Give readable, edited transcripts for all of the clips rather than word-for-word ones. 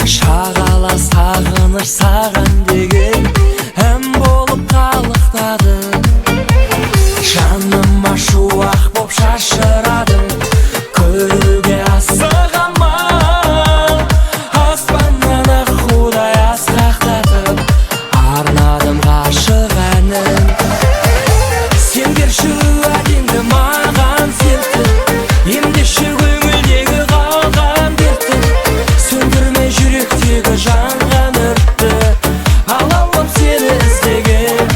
шағала сағыныш саған деген ән болып қалықтады. Жаныма шуақ боп шашырадың, көруге асығама. Аспаннан ақ құдай асқақтатып арнадым ғашық әнін. Сен берші уәдеңді маған сертіп, емдеші көңілдегі қалған дертті, сөндірме жүректегі жанған өртті, алаулап сені іздеген.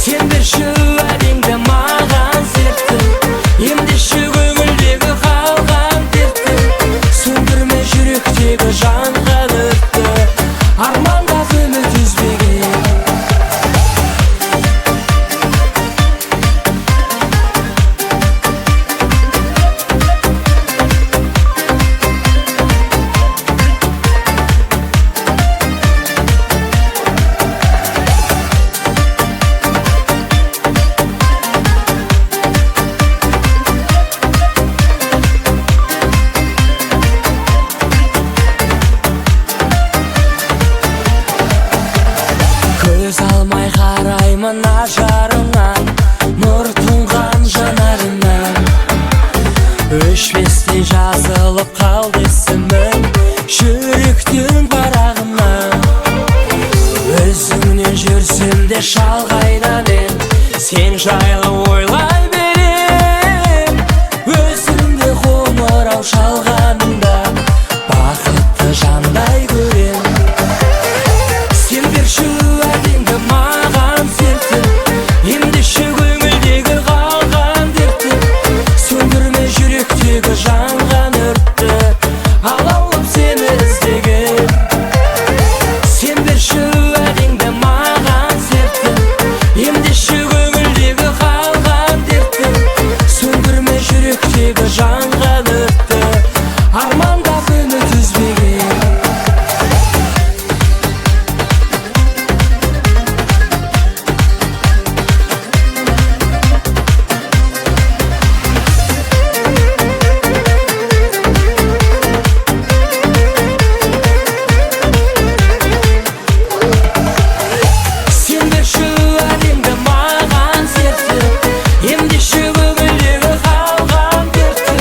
Сен берші уәдеңді маған сертіп, емдеші көңілдегі қалған дертті, сөндірме жүректегі жанған өртті, армандап үміт үзбеген. Көз алмай қараймын ажарыңнан, нұр тұнған жанарыңнан. Өшпестей жазылып қалды есімің жүректің парағынан. Өзіңнен жүрсем де шалғайда мен сен жайлы ойлай берем. Өзіңді қоңырау шалғаныңда бақытты жандай көрем. Сен берші уәдеңді маған сертіп, емдеші көңілдегі қалған дертті, сөндірме жүректегі жанған өртті, алаулап сені іздеген. Сен берші уәдеңді маған сертіп, емдеші көңілдегі қалған дертті, сөндірме жүректегі жанған өртті, армандап үміт үзбеген. Сен берші уәдеңді маған сертіп, емдеші көңілдегі қалған дертті,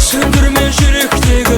сөндірме жүректегі